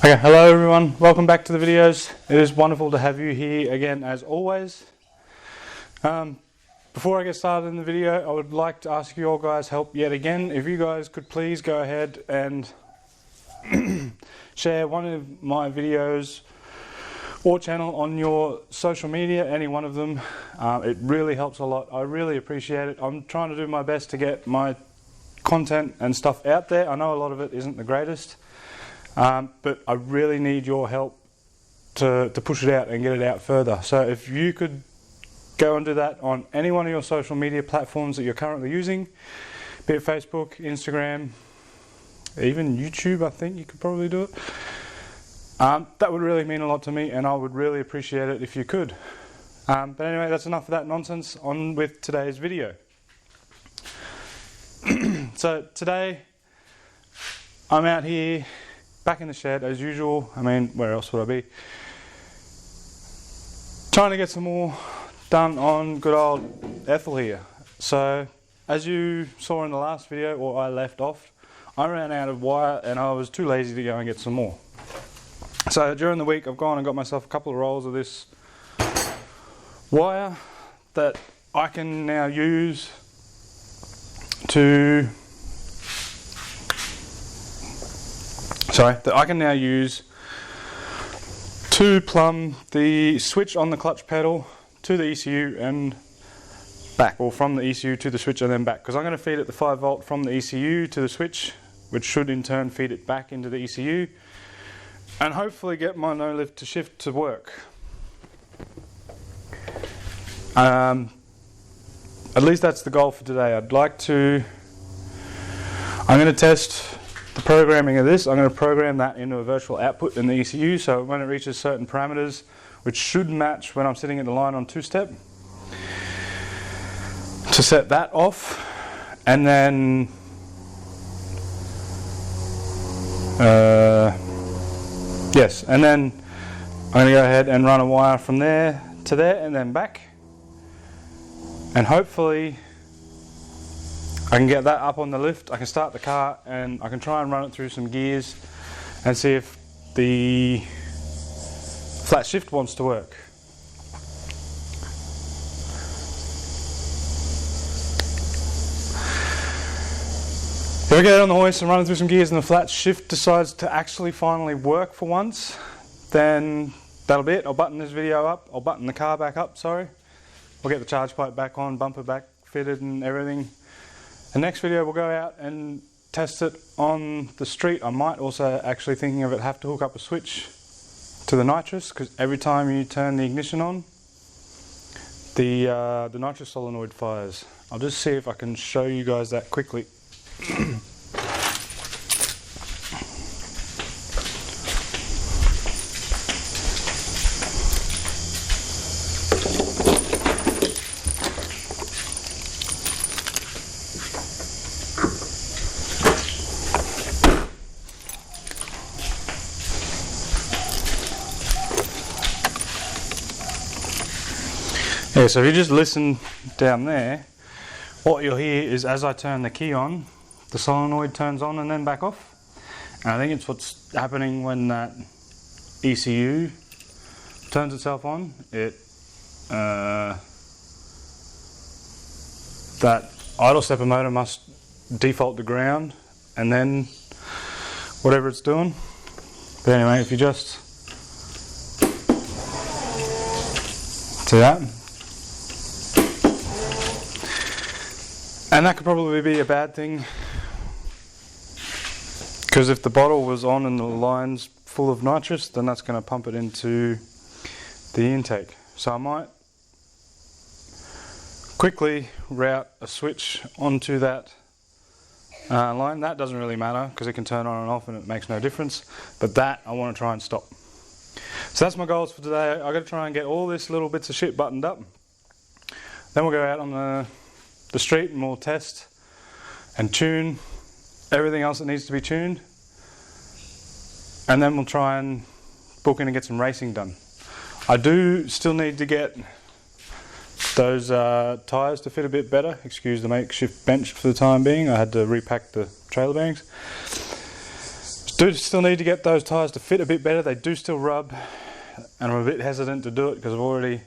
Okay, hello everyone, welcome back to the videos. It is wonderful to have you here again as always. Before I get started in the video, I would like to ask you all guys help yet again. If you guys could please go ahead and share one of my videos or channel on your social media, any one of them. It really helps a lot. I really appreciate it. I'm trying to do my best to get my content and stuff out there. I know a lot of it isn't the greatest. But I really need your help to push it out and get it out further. So if you could go and do that on any one of your social media platforms that you're currently using, be it Facebook, Instagram, even YouTube, I think you could probably do it. That would really mean a lot to me, and I would really appreciate it if you could. But anyway, that's enough of that nonsense. On with today's video. So today I'm out here back in the shed as usual. I mean, where else would I be? Trying to get some more done on good old Bethel here. So as you saw in the last video, or I left off, I ran out of wire and I was too lazy to go and get some more. So during the week I've gone and got myself a couple of rolls of this wire that I can now use to plumb the switch on the clutch pedal to the ECU and back, or from the ECU to the switch and then back, because I'm going to feed it the 5 volt from the ECU to the switch, which should in turn feed it back into the ECU and hopefully get my no lift to shift to work. At least that's the goal for today. I'm going to test the programming of this. I'm going to program that into a virtual output in the ECU, so when it reaches certain parameters, which should match when I'm sitting at the line on 2-step, to set that off, and then and then I'm going to go ahead and run a wire from there to there and then back, and hopefully I can get that up on the lift. I can start the car and I can try and run it through some gears and see if the flat shift wants to work. If I get it on the hoist and run it through some gears and the flat shift decides to actually finally work for once, then that'll be it. I'll button this video up. I'll button the car back up, sorry. We'll get the charge pipe back on, bumper back fitted and everything. The next video we'll go out and test it on the street. I might also, actually thinking of it, have to hook up a switch to the nitrous, because every time you turn the ignition on, the nitrous solenoid fires. I'll just see if I can show you guys that quickly. Yeah, so if you just listen down there, what you'll hear is as I turn the key on, the solenoid turns on and then back off. And I think it's what's happening when that ECU turns itself on. That idle stepper motor must default to ground and then whatever it's doing. But anyway, if you just see that. And that could probably be a bad thing, because if the bottle was on and the line's full of nitrous, then that's going to pump it into the intake. So I might quickly route a switch onto that line. That doesn't really matter because it can turn on and off and it makes no difference, but that I want to try and stop. So that's my goals for today. I've got to try and get all this little bits of shit buttoned up. Then we'll go out on the street and we'll test and tune everything else that needs to be tuned, and then we'll try and book in and get some racing done. I do still need to get those tyres to fit a bit better. Excuse the makeshift bench for the time being. I had to repack the trailer bearings. Do still need to get those tyres to fit a bit better. They do still rub, and I'm a bit hesitant to do it because I've already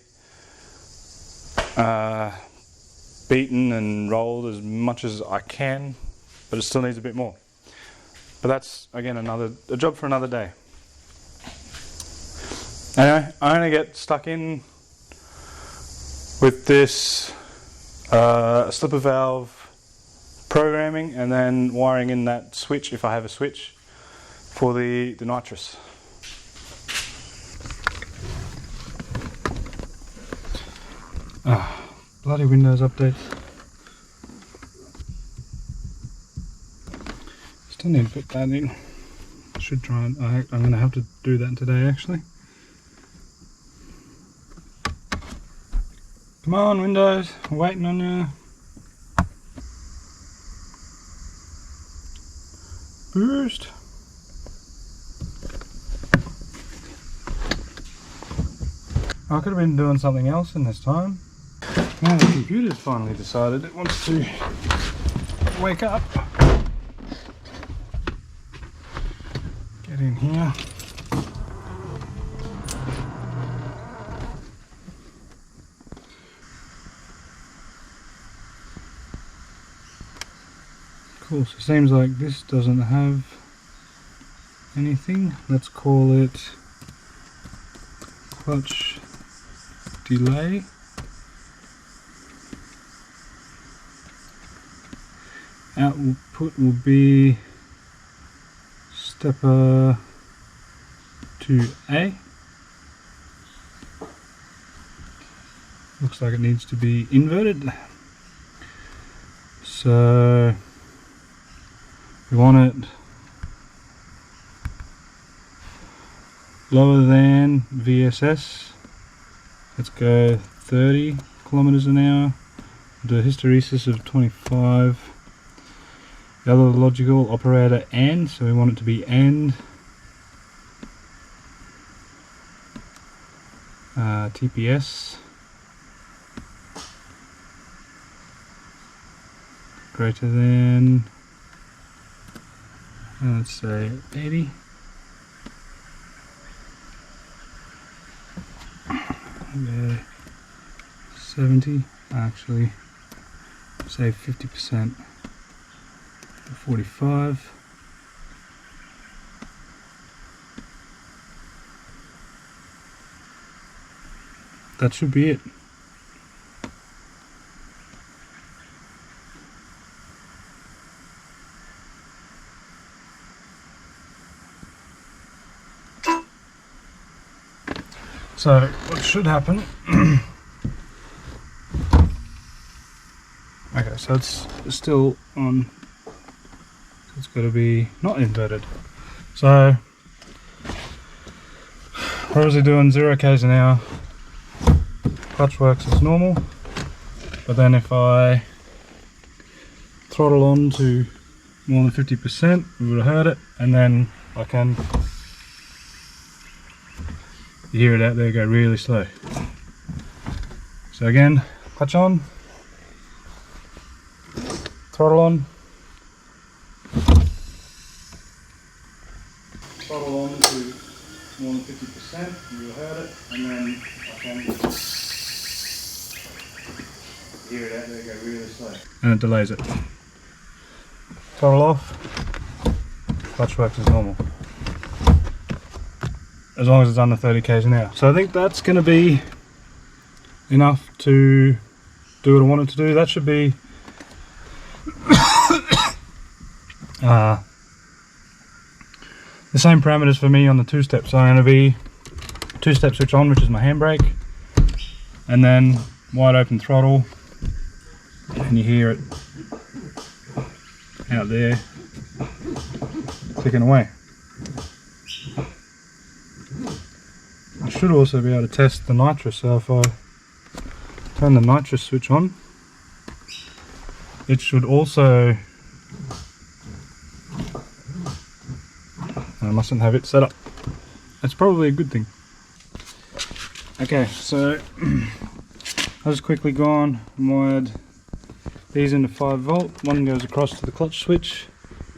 beaten and rolled as much as I can, but it still needs a bit more. But that's, again, a job for another day. Anyway, I'm going to get stuck in with this slipper valve programming and then wiring in that switch, if I have a switch, for the nitrous. Bloody Windows updates. Still need to put that in. Should try and I'm going to have to do that today actually. Come on Windows, I'm waiting on you. Boost. I could have been doing something else in this time. Now the computer's finally decided it wants to wake up. Get in here. Cool, so it seems like this doesn't have anything. Let's call it clutch delay. Output will be stepper 2A. Looks like it needs to be inverted. So we want it lower than VSS. Let's go 30 kilometers an hour. Do a hysteresis of 25. The other logical operator AND, so we want it to be AND. TPS greater than, let's say 80. 70, actually say 50%, 45. That should be it. So what should happen, okay, so it's still on, it's got to be not inverted. So we're obviously doing 0 k's an hour, clutch works as normal, but then if I throttle on to more than 50%, we would have heard it, and then I can, you hear it out there go really slow. So again, clutch on, throttle on, throttle on to more than 50%, you heard it, and then I can hear it out there go really slow. And it delays it. Throttle off, clutch works as normal. As long as it's under 30 k's an hour. So I think that's going to be enough to do what I want it to do. That should be the same parameters for me on the two-step. So I'm going to be two-step switch on, which is my handbrake, and then wide open throttle, and you hear it out there ticking away. I should also be able to test the nitrous, so if I turn the nitrous switch on, it should also, I mustn't have it set up. That's probably a good thing. Okay, so I've just quickly gone and wired these into 5 volt. One goes across to the clutch switch,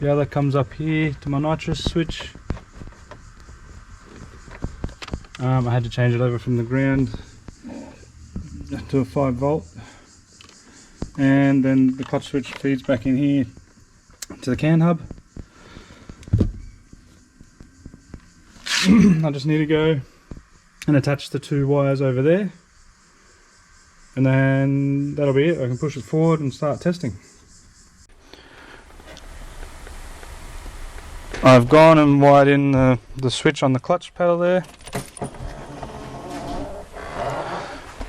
The other comes up here to my nitrous switch. I had to change it over from the ground to a 5 volt, and then the clutch switch feeds back in here to the CAN hub. I just need to go and attach the 2 wires over there, and then that'll be it. I can push it forward and start testing. I've gone and wired in the switch on the clutch pedal there.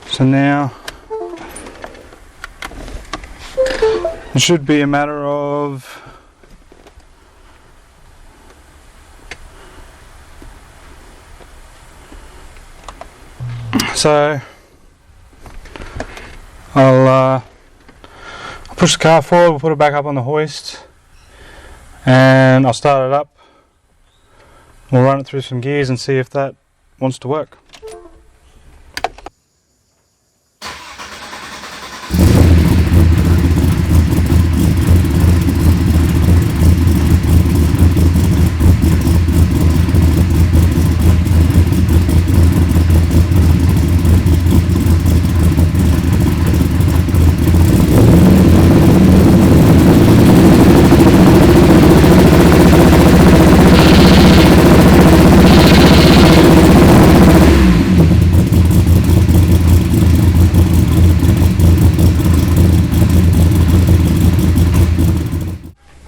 So now it should be a matter of I'll push the car forward, we'll put it back up on the hoist, and I'll start it up. We'll run it through some gears and see if that wants to work.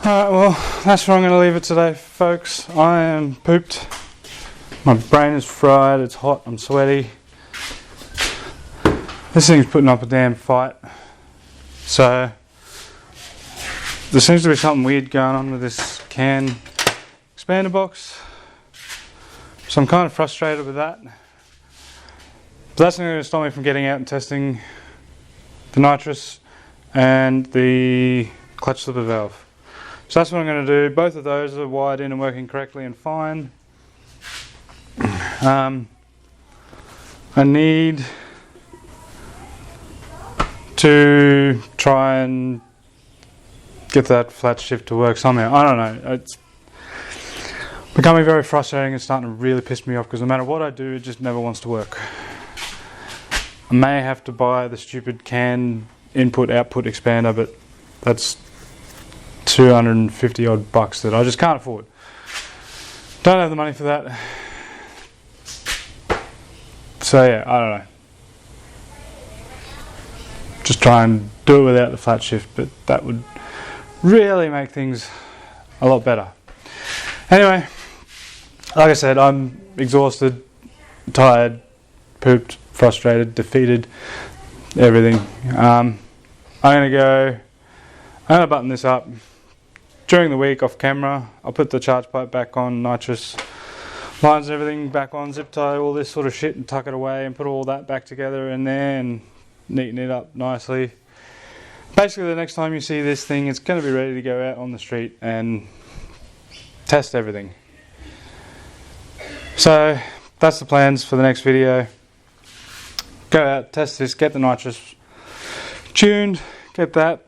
Alright, well, that's where I'm going to leave it today, folks. I am pooped. My brain is fried, it's hot, I'm sweaty. This thing's putting up a damn fight. So, there seems to be something weird going on with this CAN expander box. So I'm kind of frustrated with that. But that's not going to stop me from getting out and testing the nitrous and the clutch slipper valve. So that's what I'm going to do. Both of those are wired in and working correctly and fine. I need to try and get that flat shift to work somehow. I don't know. It's becoming very frustrating and starting to really piss me off because no matter what I do, it just never wants to work. I may have to buy the stupid CAN input-output expander, but that's 250 odd bucks that I just can't afford. Don't have the money for that. So yeah, I don't know. Just try and do it without the flat shift, but that would really make things a lot better. Anyway, like I said, I'm exhausted, tired, pooped, frustrated, defeated, everything. I'm gonna button this up during the week off camera. I'll put the charge pipe back on, nitrous lines and everything back on, zip tie all this sort of shit and tuck it away and put all that back together in there and neaten it up nicely. Basically the next time you see this thing, it's going to be ready to go out on the street and test everything. So that's the plans for the next video. Go out, test this, get the nitrous tuned, get that,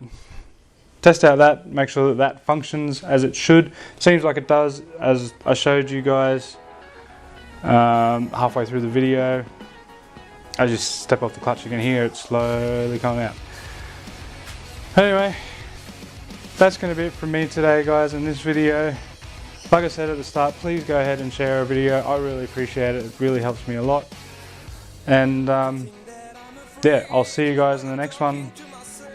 test out that, make sure that that functions as it should. Seems like it does, as I showed you guys halfway through the video. As you step off the clutch, you can hear it slowly coming out. Anyway, that's going to be it from me today, guys, in this video. Like I said at the start, please go ahead and share our video. I really appreciate it. It really helps me a lot. And yeah, I'll see you guys in the next one.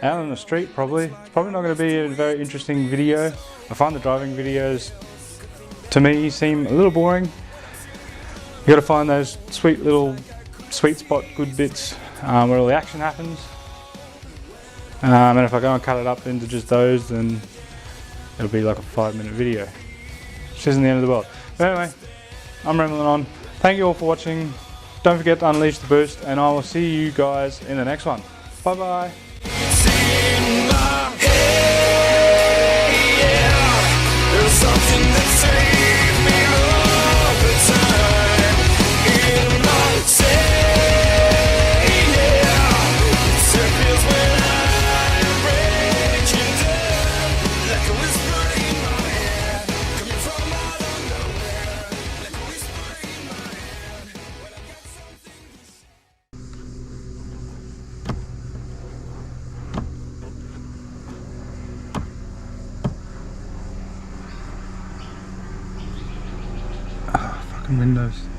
Out on the street, probably. It's probably not going to be a very interesting video. I find the driving videos, to me, seem a little boring. You got to find those sweet little sweet spot good bits where all the action happens. And if I go and cut it up into just those, then it'll be like a 5-minute video, which isn't the end of the world. But anyway, I'm rambling on. Thank you all for watching. Don't forget to unleash the boost, and I will see you guys in the next one. Bye bye. Something that saves me all the time in my say, yeah. It feels when I'm breaking down like a whisper in my head. windows.